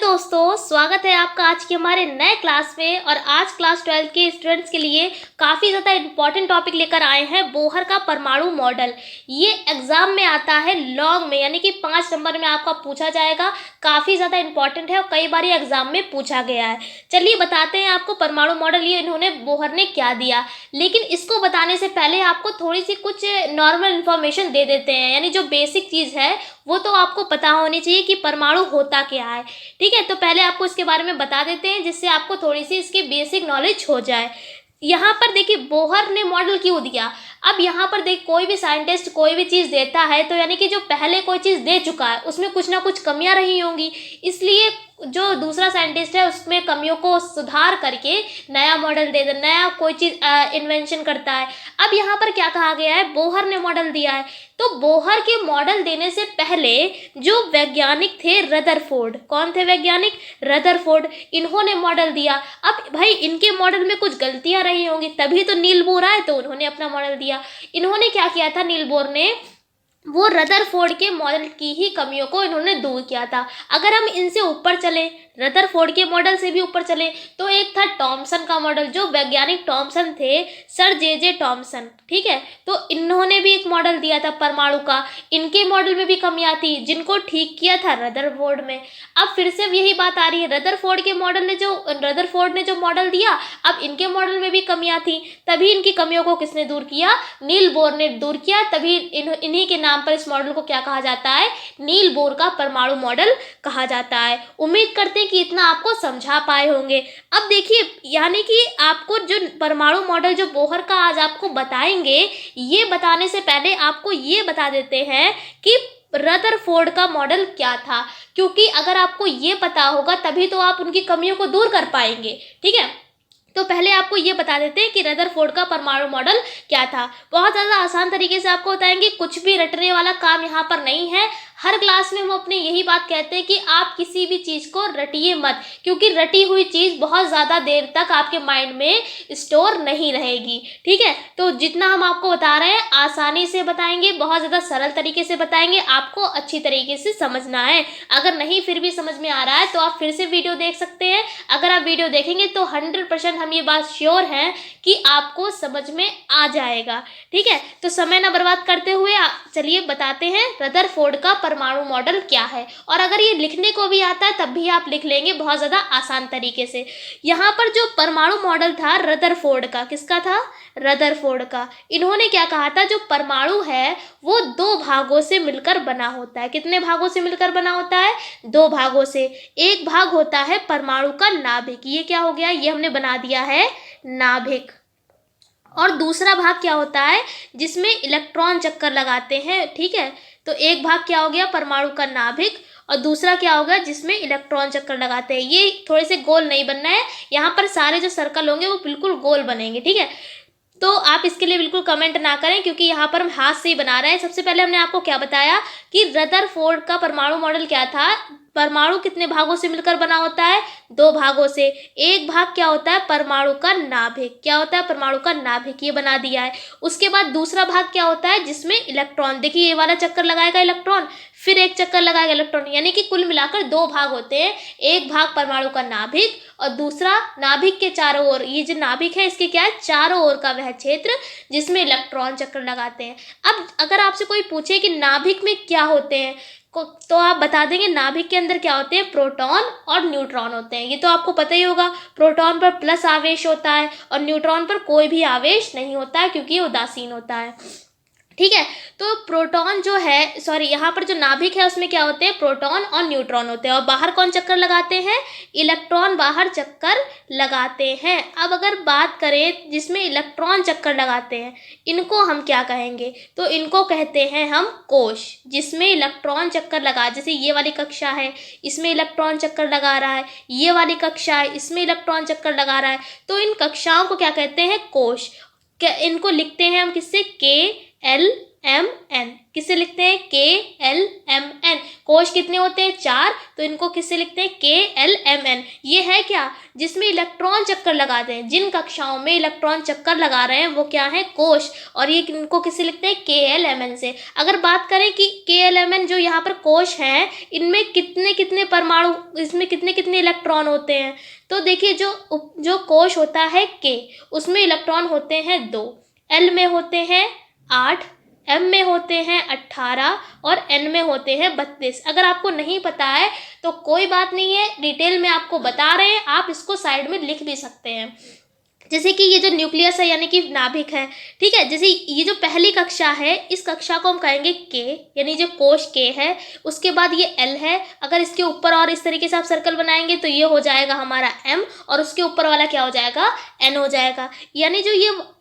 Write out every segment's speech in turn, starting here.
दोस्तों, स्वागत है आपका आज के हमारे नए क्लास में। और आज क्लास 12 के स्टूडेंट्स के लिए काफ़ी ज़्यादा इम्पॉर्टेंट टॉपिक लेकर आए हैं, बोहर का परमाणु मॉडल। ये एग्जाम में आता है लॉन्ग में, यानी कि 5 नंबर में आपका पूछा जाएगा। काफ़ी ज़्यादा इंपॉर्टेंट है और कई बार ये एग्जाम में पूछा गया है। चलिए बताते हैं आपको परमाणु मॉडल ये इन्होंने बोहर ने क्या दिया। लेकिन इसको बताने से पहले आपको थोड़ी सी कुछ नॉर्मल इन्फॉर्मेशन दे देते हैं, यानी जो बेसिक चीज़ है वो तो आपको पता होनी चाहिए कि परमाणु होता क्या है। ठीक है, तो पहले आपको इसके बारे में बता देते हैं जिससे आपको थोड़ी सी इसकी बेसिक नॉलेज हो जाए। यहाँ पर देखिए बोहर ने मॉडल क्यों दिया। अब यहाँ पर देख, कोई भी साइंटिस्ट कोई भी चीज़ देता है तो यानी कि जो पहले कोई चीज़ दे चुका है उसमें कुछ ना कुछ कमियां रही होंगी, इसलिए जो दूसरा साइंटिस्ट है उसमें कमियों को सुधार करके नया मॉडल दे दे, नया कोई चीज़ इन्वेंशन करता है। अब यहाँ पर क्या कहा गया है, बोहर ने मॉडल दिया है। तो बोहर के मॉडल देने से पहले जो वैज्ञानिक थे रदरफोर्ड, कौन थे वैज्ञानिक? रदरफोर्ड, इन्होंने मॉडल दिया। अब भाई इनके मॉडल में कुछ गलतियां रही होंगी, तभी तो नील बोर आए तो उन्होंने अपना मॉडल दिया। इन्होंने क्या किया था, नील बोर ने वो रदरफोर्ड के मॉडल की ही कमियों को इन्होंने दूर किया था। अगर हम इनसे ऊपर चले, रदरफोर्ड के मॉडल से भी ऊपर चले, तो एक था टॉमसन का मॉडल। जो वैज्ञानिक टॉमसन थे, सर जे टॉमसन, ठीक है, तो इन्होंने भी एक मॉडल दिया था परमाणु का। इनके मॉडल में भी कमियां थी, जिनको ठीक किया था रदरफोर्ड में। अब फिर से यही बात आ रही है, रदरफोर्ड ने जो मॉडल दिया, अब इनके मॉडल में भी कमियां थी, तभी इनकी कमियों को किसने दूर किया? नील बोर ने दूर किया। तभी इन्हीं के नाम पर इस मॉडल को क्या कहा जाता है? नील बोर का परमाणु मॉडल कहा जाता है। उम्मीद करते हैं कि इतना आपको समझा पाए होंगे। अब देखिए, यानी कि आपको जो परमाणु मॉडल जो बोहर का आज आपको बताएंगे, ये बताने से पहले आपको ये बता देते हैं कि रदरफोर्ड का मॉडल क्या था, क्योंकि अगर आपको ये पता होगा तभी तो आप उनकी कमियों को दूर कर पाएंगे। ठीक है, तो पहले आपको ये बता देते हैं कि रदरफोर्ड का परमाणु मॉडल क्या था। बहुत ज़्यादा आसान तरीके से आपको बताएंगे, कुछ भी रटने वाला काम यहाँ पर नहीं है। हर क्लास में हम अपने यही बात कहते हैं कि आप किसी भी चीज़ को रटिए मत, क्योंकि रटी हुई चीज़ बहुत ज़्यादा देर तक आपके माइंड में स्टोर नहीं रहेगी। ठीक है, तो जितना हम आपको बता रहे हैं आसानी से बताएंगे, बहुत ज़्यादा सरल तरीके से बताएंगे, आपको अच्छी तरीके से समझना है। अगर नहीं फिर भी समझ में आ रहा है तो आप फिर से वीडियो देख सकते हैं। अगर आप वीडियो देखेंगे तो 100% हम ये बात श्योर हैं कि आपको समझ में आ जाएगा। ठीक है, तो समय न बर्बाद करते हुए चलिए बताते हैं रदरफोर्ड का परमाणु मॉडल क्या है। और अगर ये लिखने को भी आता है तब भी आप लिख लेंगे बहुत ज़्यादा आसान तरीके से। यहाँ पर जो परमाणु मॉडल था रदरफोर्ड का, किसका था? रदरफोर्ड का। इन्होंने क्या कहा था, जो परमाणु है वो 2 भागों से मिलकर बना होता है। कितने भागों से मिलकर बना होता है? 2 भागों से। एक भाग होता है परमाणु का नाभिक, ये क्या हो गया, ये हमने बना दिया है नाभिक। और दूसरा भाग क्या होता है, जिसमें इलेक्ट्रॉन चक्कर लगाते हैं। ठीक है, तो एक भाग क्या हो गया, परमाणु का नाभिक, और दूसरा क्या होगा, जिसमें इलेक्ट्रॉन चक्कर लगाते हैं। ये थोड़े से गोल नहीं बनना है, यहाँ पर सारे जो सर्कल होंगे वो बिल्कुल गोल बनेंगे। ठीक है, तो आप इसके लिए बिल्कुल कमेंट ना करें, क्योंकि यहाँ पर हम हाथ से ही बना रहे हैं। सबसे पहले हमने आपको क्या बताया कि रदरफोर्ड का परमाणु मॉडल क्या था। परमाणु कितने भागों से मिलकर बना होता है? 2 भागों से। एक भाग क्या होता है, परमाणु का नाभिक। क्या होता है? परमाणु का नाभिक, ये बना दिया है। उसके बाद दूसरा भाग क्या होता है, जिसमें इलेक्ट्रॉन, देखिए ये वाला चक्कर लगाएगा इलेक्ट्रॉन, फिर एक चक्कर लगाएगा इलेक्ट्रॉन, यानी कि कुल मिलाकर 2 भाग होते हैं। एक भाग परमाणु का नाभिक और दूसरा नाभिक के चारों ओर, ये जो नाभिक है इसके क्या है, चारों ओर का वह क्षेत्र जिसमें इलेक्ट्रॉन चक्कर लगाते हैं। अब अगर आपसे कोई पूछे कि नाभिक में क्या होते हैं, तो आप बता देंगे नाभिक के अंदर क्या होते हैं, प्रोटॉन और न्यूट्रॉन होते हैं। ये तो आपको पता ही होगा, प्रोटॉन पर प्लस आवेश होता है और न्यूट्रॉन पर कोई भी आवेश नहीं होता है, क्योंकि ये उदासीन होता है। ठीक है, तो प्रोटॉन जो है, सॉरी, यहाँ पर जो नाभिक है उसमें क्या होते हैं, प्रोटॉन और न्यूट्रॉन होते हैं। और बाहर कौन चक्कर लगाते हैं? इलेक्ट्रॉन बाहर चक्कर लगाते हैं। अब अगर बात करें जिसमें इलेक्ट्रॉन चक्कर लगाते हैं, इनको हम क्या कहेंगे, तो इनको कहते हैं हम कोश। जिसमें इलेक्ट्रॉन चक्कर लगा, जैसे ये वाली कक्षा है इसमें इलेक्ट्रॉन चक्कर लगा रहा है, ये वाली कक्षा है इसमें इलेक्ट्रॉन चक्कर लगा रहा है, तो इन कक्षाओं को क्या कहते हैं, कोश। क्या इनको लिखते हैं हम किससे, KL KLMN, किससे लिखते हैं KLMN। कोश कितने होते हैं 4, तो इनको किससे लिखते हैं KLMN। ये है क्या, जिसमें इलेक्ट्रॉन चक्कर लगाते हैं, जिन कक्षाओं में इलेक्ट्रॉन चक्कर लगा रहे हैं वो क्या है कोश, और ये इनको किससे लिखते हैं KLMN से। अगर बात करें कि KLMN जो यहाँ पर कोश हैं, इनमें कितने कितने परमाणु, इसमें कितने कितने इलेक्ट्रॉन होते हैं, तो देखिए जो कोश होता है K, उसमें इलेक्ट्रॉन होते हैं 2, L में होते हैं 8, M में होते हैं 18 और N में होते हैं 32। अगर आपको नहीं पता है तो कोई बात नहीं है, डिटेल में आपको बता रहे हैं, आप इसको साइड में लिख भी सकते हैं। जैसे कि ये जो न्यूक्लियस है यानी कि नाभिक है, ठीक है, जैसे ये जो पहली कक्षा है, इस कक्षा को हम कहेंगे K, यानी जो कोश K है। उसके बाद ये L है, अगर इसके ऊपर और इस तरीके से आप सर्कल बनाएंगे तो ये हो जाएगा हमारा M, और उसके ऊपर वाला क्या हो जाएगा N हो जाएगा। यानी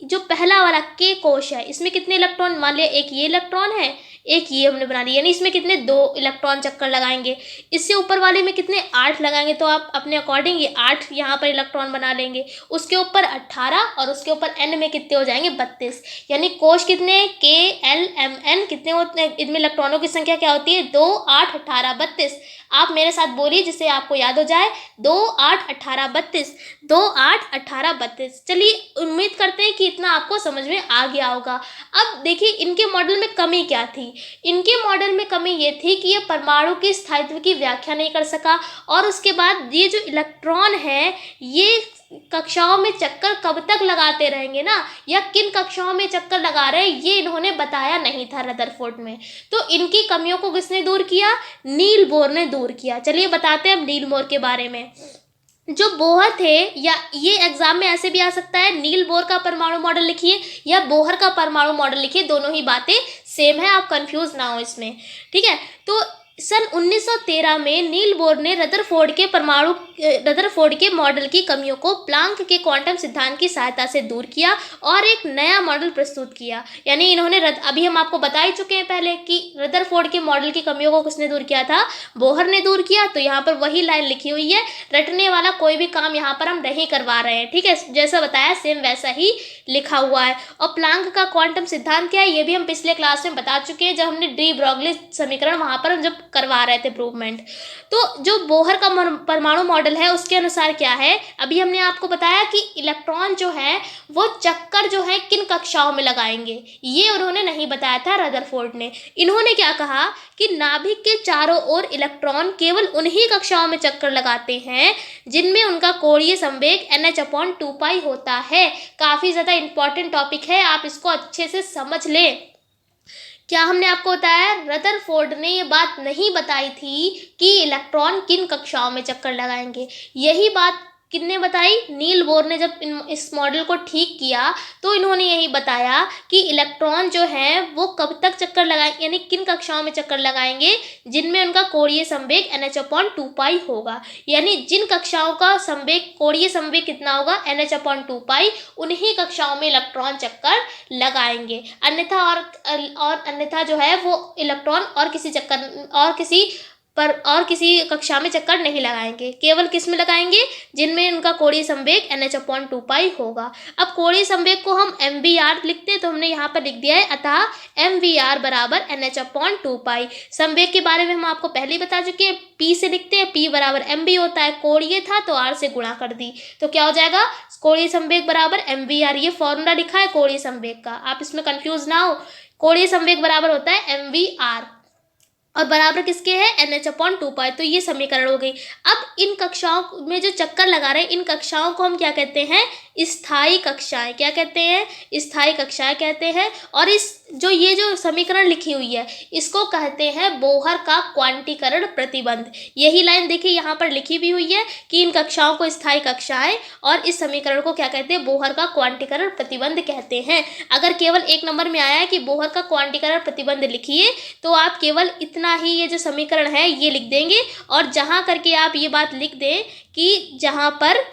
जो पहला वाला K कोश है, इसमें कितने इलेक्ट्रॉन, मान लिया एक ये इलेक्ट्रॉन है, एक ये हमने बना लिया, यानी इसमें कितने 2 इलेक्ट्रॉन चक्कर लगाएंगे। इससे ऊपर वाले में कितने 8 लगाएंगे, तो आप अपने अकॉर्डिंग ये 8 यहाँ पर इलेक्ट्रॉन बना लेंगे। उसके ऊपर 18 और उसके ऊपर N में कितने हो जाएंगे 32। यानी कोश कितने KLMN कितने होते हैं, इनमें इलेक्ट्रॉनों की संख्या क्या होती है 2, 8, 18, 32। आप मेरे साथ बोलिए जिससे आपको याद हो जाए, 2, 8, 18, 32, 2, 8, 18, 32। चलिए उम्मीद करते हैं कि इतना आपको समझ में आ गया होगा। अब देखिए इनके मॉडल में कमी क्या थी। इनके मॉडल में कमी ये थी कि ये परमाणु के स्थायित्व की व्याख्या नहीं कर सका, और उसके बाद ये जो इलेक्ट्रॉन है ये कक्षाओं में चक्कर कब तक लगाते रहेंगे ना, या किन कक्षाओं में चक्कर लगा रहे हैं, ये इन्होंने बताया नहीं था रदरफोर्ड में। तो इनकी कमियों को किसने दूर किया, नील बोर ने दूर किया। चलिए बताते हैं अब नील बोर के बारे में। जो बोहर थे, या ये एग्जाम में ऐसे भी आ सकता है, नील बोर का परमाणु मॉडल लिखिए या बोहर का परमाणु मॉडल लिखिए, दोनों ही बातें सेम है, आप कंफ्यूज ना हो इसमें, ठीक है। तो सन 1913 में नील बोर ने रदरफोर्ड के मॉडल की कमियों को प्लांक के क्वांटम सिद्धांत की सहायता से दूर किया और एक नया मॉडल प्रस्तुत किया। यानी इन्होंने अभी हम आपको बता ही चुके हैं पहले कि रदरफोर्ड के मॉडल की कमियों को किसने दूर किया था, बोहर ने दूर किया। तो यहाँ पर वही लाइन लिखी हुई है, रटने वाला कोई भी काम यहाँ पर हम नहीं करवा रहे हैं, ठीक है, जैसा बताया सेम वैसा ही लिखा हुआ है। और प्लांक का क्वांटम सिद्धांत क्या है, ये भी हम पिछले क्लास में बता चुके हैं, जब हमने डी ब्रॉगली समीकरण वहां पर हम जब करवा रहे थे प्रूवमेंट। तो जो बोहर का परमाणु मॉडल है उसके अनुसार क्या है, अभी हमने आपको बताया कि इलेक्ट्रॉन जो है वो चक्कर जो है किन कक्षाओं में लगाएंगे, ये उन्होंने नहीं बताया था रदरफोर्ड ने। इन्होंने क्या कहा कि नाभिक के चारों ओर इलेक्ट्रॉन केवल उन्हीं कक्षाओं में चक्कर लगाते हैं जिनमें उनका कोणीय संवेग NH/2π होता है। काफी ज्यादा इंपॉर्टेंट टॉपिक है, आप इसको अच्छे से समझ लें। क्या हमने आपको बताया, रदरफोर्ड ने ये बात नहीं बताई थी कि इलेक्ट्रॉन किन कक्षाओं में चक्कर लगाएंगे, यही बात किसने बताई, नील बोर ने। जब इस मॉडल को ठीक किया तो इन्होंने यही बताया कि इलेक्ट्रॉन जो है वो कब तक चक्कर लगाएंगे, यानी किन कक्षाओं में चक्कर लगाएंगे जिनमें उनका कोणीय संवेग NH/2π होगा। यानी जिन कक्षाओं का संवेग, कोणीय संवेग कितना होगा NH/2π, उन्हीं कक्षाओं में इलेक्ट्रॉन चक्कर लगाएंगे। अन्यथा जो है वो इलेक्ट्रॉन और किसी कक्षा में चक्कर नहीं लगाएंगे, केवल किस में लगाएंगे, जिनमें उनका कोणीय संवेग NH/2π होगा। अब कोणीय संवेग को हम MVR लिखते हैं, तो हमने यहाँ पर लिख दिया है, अतः MVR बराबर NH/2π। संवेग के बारे में हम आपको पहले ही बता चुके हैं, P से लिखते हैं, P बराबर MV होता है, कोणीय था तो R से गुणा कर दी, तो क्या हो जाएगा, कोणीय संवेग बराबर MVR। ये फॉर्मूला लिखा है कोणीय संवेग का, आप इसमें कंफ्यूज ना हो। कोणीय संवेग बराबर होता है MVR और बराबर किसके है NH/2π। तो ये समीकरण हो गई। अब इन कक्षाओं में जो चक्कर लगा रहे हैं, इन कक्षाओं को हम क्या कहते हैं, स्थायी कक्षाएं। क्या कहते हैं, स्थायी कक्षाएं कहते हैं। और ये जो समीकरण लिखी हुई है इसको कहते हैं बोहर का क्वांटीकरण प्रतिबंध। यही लाइन देखिए यहाँ पर लिखी भी हुई है कि इन कक्षाओं को स्थायी कक्षाएं, और इस समीकरण को क्या कहते हैं, बोहर का क्वांटीकरण प्रतिबंध कहते हैं। अगर केवल 1 नंबर में आया है कि बोहर का क्वांटीकरण प्रतिबंध लिखिए, तो आप केवल इतना ही ये जो समीकरण है ये लिख देंगे, और जहां करके आप ये बात लिख दें कि जहां पर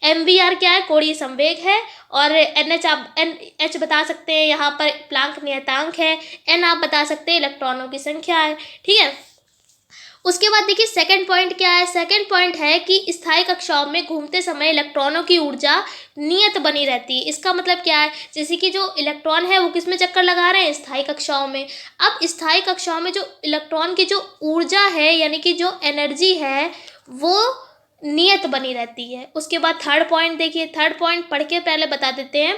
MVR क्या है, कोणीय संवेग है, और NH बता सकते हैं यहाँ पर प्लांक नियतांक है, N आप बता सकते हैं इलेक्ट्रॉनों की संख्या है, ठीक है। उसके बाद देखिए सेकंड पॉइंट क्या है। सेकंड पॉइंट है कि स्थायी कक्षाओं में घूमते समय इलेक्ट्रॉनों की ऊर्जा नियत बनी रहती है। इसका मतलब क्या है, जैसे कि जो इलेक्ट्रॉन है वो किस में चक्कर लगा रहे हैं, स्थायी कक्षाओं में। अब स्थायी कक्षाओं में जो इलेक्ट्रॉन की जो ऊर्जा है यानी कि जो एनर्जी है वो नियत बनी रहती है। उसके बाद थर्ड पॉइंट देखिए, थर्ड पॉइंट पढ़ के पहले बता देते हैं।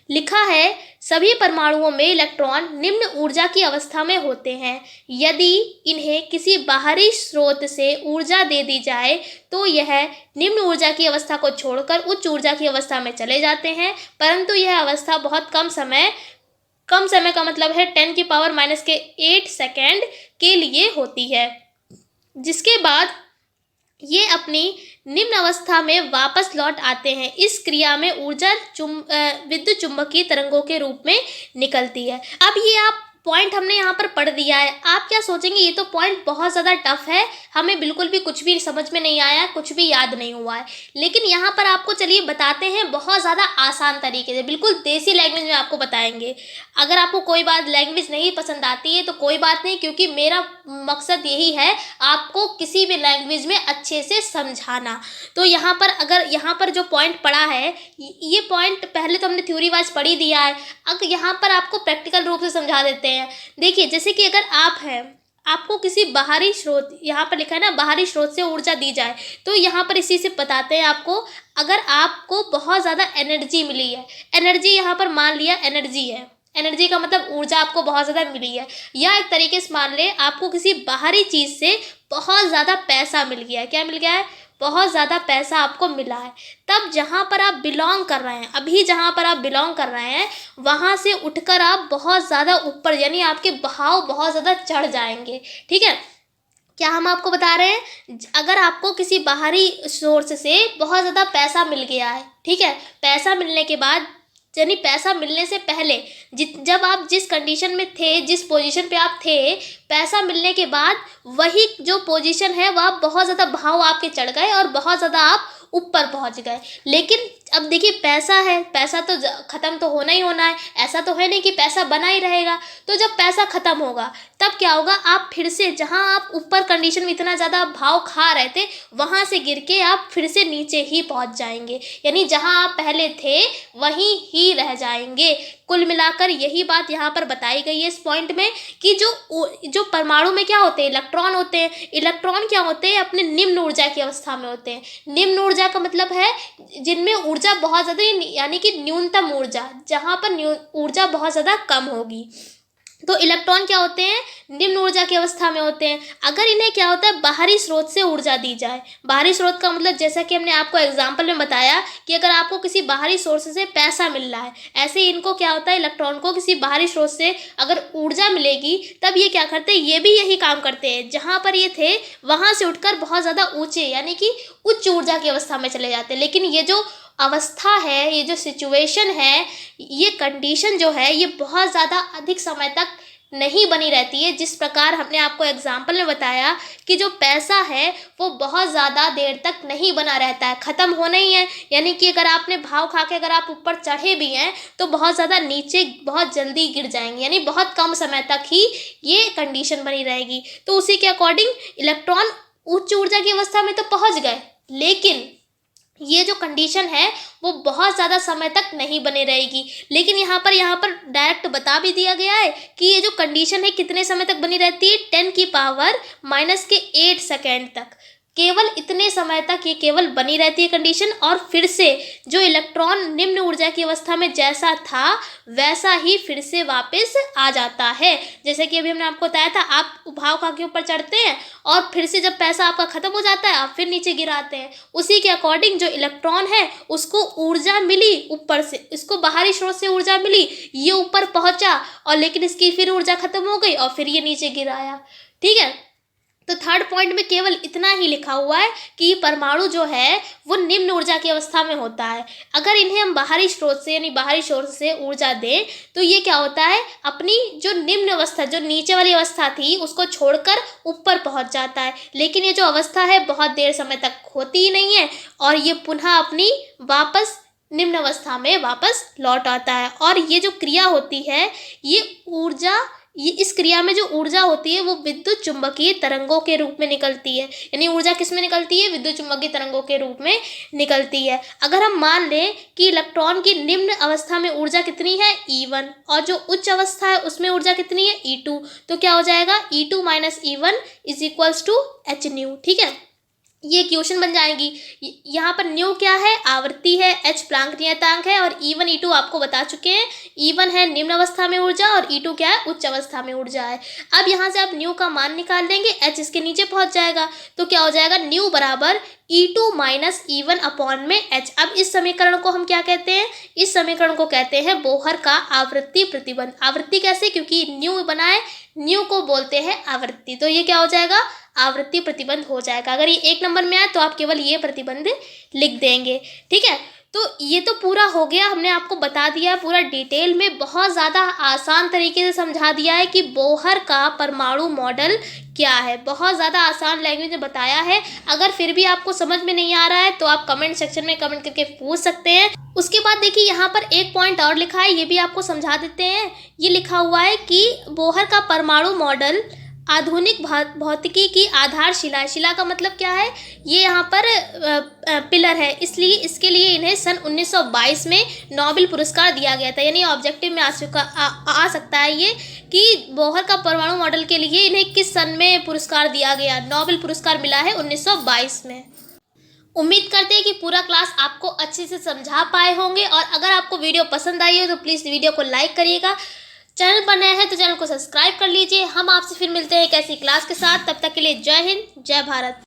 लिखा है सभी परमाणुओं में इलेक्ट्रॉन निम्न ऊर्जा की अवस्था में होते हैं। यदि इन्हें किसी बाहरी स्रोत से ऊर्जा दे दी जाए तो यह निम्न ऊर्जा की अवस्था को छोड़कर उच्च ऊर्जा की अवस्था में चले जाते हैं, परंतु यह अवस्था बहुत कम समय का मतलब है 10⁻⁻8 सेकेंड के लिए होती है, जिसके बाद ये अपनी निम्न अवस्था में वापस लौट आते हैं। इस क्रिया में ऊर्जा विद्युत चुम्बकीय तरंगों के रूप में निकलती है। अब ये आप पॉइंट हमने यहाँ पर पढ़ दिया है। आप क्या सोचेंगे, ये तो पॉइंट बहुत ज़्यादा टफ है, हमें बिल्कुल भी कुछ भी समझ में नहीं आया, कुछ भी याद नहीं हुआ है। लेकिन यहाँ पर आपको चलिए बताते हैं बहुत ज़्यादा आसान तरीके से, बिल्कुल देसी लैंग्वेज में आपको बताएंगे। अगर आपको कोई बात लैंग्वेज नहीं पसंद आती है तो कोई बात नहीं, क्योंकि मेरा मकसद यही है आपको किसी भी लैंग्वेज में अच्छे से समझाना। तो यहाँ पर अगर यहाँ पर जो पॉइंट पढ़ा है, ये पॉइंट पहले तो हमने थ्योरी वाइज पढ़ ही दिया है। अगर यहाँ पर आपको प्रैक्टिकल रूप से समझा देते हैं। देखिए जैसे कि अगर आप हैं, आपको किसी बाहरी स्रोत, यहाँ पर लिखा है ना बाहरी स्रोत से ऊर्जा दी जाए, तो यहाँ पर इसी से बताते हैं आपको। अगर आपको बहुत ज़्यादा एनर्जी मिली है, एनर्जी यहाँ पर मान लिया एनर्जी है, एनर्जी का मतलब ऊर्जा आपको बहुत ज़्यादा मिली है, या एक तरीके से मान ले आपको किसी बाहरी चीज़ से बहुत ज़्यादा पैसा मिल गया है। क्या मिल गया है, बहुत ज़्यादा पैसा आपको मिला है। तब जहाँ पर आप बिलोंग कर रहे हैं, अभी जहाँ पर आप बिलोंग कर रहे हैं, वहाँ से उठकर आप बहुत ज़्यादा ऊपर, यानी आपके बहाव बहुत ज़्यादा चढ़ जाएंगे। ठीक है, क्या हम आपको बता रहे हैं, अगर आपको किसी बाहरी सोर्स से बहुत ज़्यादा पैसा मिल गया है, ठीक है, पैसा मिलने के बाद यानी पैसा मिलने से पहले जब आप जिस कंडीशन में थे, जिस पोजीशन पे आप थे, पैसा मिलने के बाद वही जो पोजीशन है वह बहुत ज़्यादा भाव आपके चढ़ गए और बहुत ज़्यादा आप ऊपर पहुंच गए। लेकिन अब देखिए पैसा है, पैसा तो ख़त्म तो होना ही होना है, ऐसा तो है नहीं कि पैसा बना ही रहेगा। तो जब पैसा ख़त्म होगा तब क्या होगा, आप फिर से जहां आप ऊपर कंडीशन में इतना ज़्यादा भाव खा रहे थे वहां से गिर के आप फिर से नीचे ही पहुंच जाएंगे, यानी जहां आप पहले थे वहीं ही रह जाएंगे। कुल मिलाकर यही बात यहाँ पर बताई गई है इस पॉइंट में कि जो परमाणु में क्या होते हैं, इलेक्ट्रॉन होते हैं। इलेक्ट्रॉन क्या होते हैं, अपने निम्न ऊर्जा की अवस्था में होते हैं। निम्न ऊर्जा का मतलब है जिनमें ऊर्जा बहुत ज़्यादा, यानी कि न्यूनतम ऊर्जा, जहाँ पर ऊर्जा बहुत ज़्यादा कम होगी। तो इलेक्ट्रॉन क्या होते हैं, निम्न ऊर्जा की अवस्था में होते हैं। अगर इन्हें क्या होता है, बाहरी स्रोत से ऊर्जा दी जाए, बाहरी स्रोत का मतलब जैसा कि हमने आपको एग्जांपल में बताया कि अगर आपको किसी बाहरी सोर्स से पैसा मिल रहा है, ऐसे ही इनको क्या होता है, इलेक्ट्रॉन को किसी बाहरी स्रोत से अगर ऊर्जा मिलेगी तब ये क्या करते हैं, ये भी यही काम करते हैं। जहाँ पर ये थे वहाँ से उठकर बहुत ज़्यादा ऊँचे यानी कि उच्च ऊर्जा की अवस्था में चले जाते हैं। लेकिन ये जो अवस्था है, ये जो सिचुएशन है, ये कंडीशन जो है, ये बहुत ज़्यादा अधिक समय तक नहीं बनी रहती है। जिस प्रकार हमने आपको एग्जाम्पल में बताया कि जो पैसा है वो बहुत ज़्यादा देर तक नहीं बना रहता है, ख़त्म होना ही है। यानी कि अगर आपने भाव खा के अगर आप ऊपर चढ़े भी हैं तो बहुत ज़्यादा नीचे बहुत जल्दी गिर जाएंगे, यानी बहुत कम समय तक ही ये कंडीशन बनी रहेगी। तो उसी के अकॉर्डिंग इलेक्ट्रॉन उच्च ऊर्जा की अवस्था में तो पहुँच गए, लेकिन ये जो कंडीशन है वो बहुत ज़्यादा समय तक नहीं बने रहेगी। लेकिन यहाँ पर डायरेक्ट बता भी दिया गया है कि ये जो कंडीशन है कितने समय तक बनी रहती है, 10⁻⁻8 सेकेंड तक, केवल इतने समय तक ये केवल बनी रहती है कंडीशन। और फिर से जो इलेक्ट्रॉन निम्न ऊर्जा की अवस्था में जैसा था वैसा ही फिर से वापस आ जाता है। जैसे कि अभी हमने आपको बताया था, आप भाव खा के ऊपर चढ़ते हैं और फिर से जब पैसा आपका ख़त्म हो जाता है आप फिर नीचे गिराते हैं। उसी के अकॉर्डिंग जो इलेक्ट्रॉन है उसको ऊर्जा मिली ऊपर से, इसको बाहरी स्रोत से ऊर्जा मिली, ये ऊपर पहुँचा और लेकिन इसकी फिर ऊर्जा ख़त्म हो गई और फिर ये नीचे गिराया। ठीक है, तो थर्ड पॉइंट में केवल इतना ही लिखा हुआ है कि परमाणु जो है वो निम्न ऊर्जा की अवस्था में होता है। अगर इन्हें हम बाहरी स्रोत से यानी बाहरी सोर्स से ऊर्जा दें तो ये क्या होता है, अपनी जो निम्न अवस्था, जो नीचे वाली अवस्था थी उसको छोड़कर ऊपर पहुंच जाता है। लेकिन ये जो अवस्था है बहुत देर समय तक होती ही नहीं है और ये पुनः अपनी वापस निम्न अवस्था में वापस लौट आता है। और ये जो क्रिया होती है ये ऊर्जा ये इस क्रिया में जो ऊर्जा होती है वो विद्युत चुम्बकीय तरंगों के रूप में निकलती है। यानी ऊर्जा किस में निकलती है? विद्युत चुम्बकीय तरंगों के रूप में निकलती है। अगर हम मान लें कि इलेक्ट्रॉन की निम्न अवस्था में ऊर्जा कितनी है? E1, और जो उच्च अवस्था है उसमें ऊर्जा कितनी है? E2। तो क्या हो जाएगा? E2 minus E1 is equals to h nu. ठीक है, ये क्वेश्चन बन जाएगी। यहाँ पर न्यू क्या है? आवृत्ति है, h प्लांक नियतांक है, और E1 E2 आपको बता चुके हैं। E1 है निम्न अवस्था में ऊर्जा और E2 क्या है? उच्च अवस्था में ऊर्जा है। अब यहाँ से आप न्यू का मान निकाल देंगे, h इसके नीचे पहुँच जाएगा, तो क्या हो जाएगा? न्यू बराबर E2 माइनस E1 अपॉन में h। अब इस समीकरण को हम क्या कहते हैं? इस समीकरण को कहते हैं बोहर का आवृत्ति प्रतिबंध। आवृत्ति कैसे? क्योंकि न्यू बना है, न्यू को बोलते हैं आवृत्ति, तो ये क्या हो जाएगा? आवृत्ति प्रतिबंध हो जाएगा। अगर ये 1 नंबर में आए तो आप केवल ये प्रतिबंध लिख देंगे। ठीक है, तो ये तो पूरा हो गया, हमने आपको बता दिया पूरा डिटेल में, बहुत ज़्यादा आसान तरीके से समझा दिया है कि बोहर का परमाणु मॉडल क्या है। बहुत ज़्यादा आसान लैंग्वेज में बताया है। अगर फिर भी आपको समझ में नहीं आ रहा है तो आप कमेंट सेक्शन में कमेंट करके पूछ सकते हैं। उसके बाद देखिए यहाँ पर एक पॉइंट और लिखा है, ये भी आपको समझा देते हैं। ये लिखा हुआ है कि बोहर का परमाणु मॉडल आधुनिक भौतिकी की आधारशिला। शिला का मतलब क्या है? ये यहाँ पर पिलर है, इसलिए इसके लिए इन्हें सन 1922 में नोबेल पुरस्कार दिया गया था। यानी ऑब्जेक्टिव में आ सकता है ये कि बोहर का परमाणु मॉडल के लिए इन्हें किस सन में पुरस्कार दिया गया? नोबेल पुरस्कार मिला है 1922 में। उम्मीद करते हैं कि पूरा क्लास आपको अच्छे से समझा पाए होंगे, और अगर आपको वीडियो पसंद आई हो तो प्लीज़ वीडियो को लाइक करिएगा। चैनल पर नए हैं तो चैनल को सब्सक्राइब कर लीजिए। हम आपसे फिर मिलते हैं एक ऐसी क्लास के साथ, तब तक के लिए जय हिंद, जय भारत।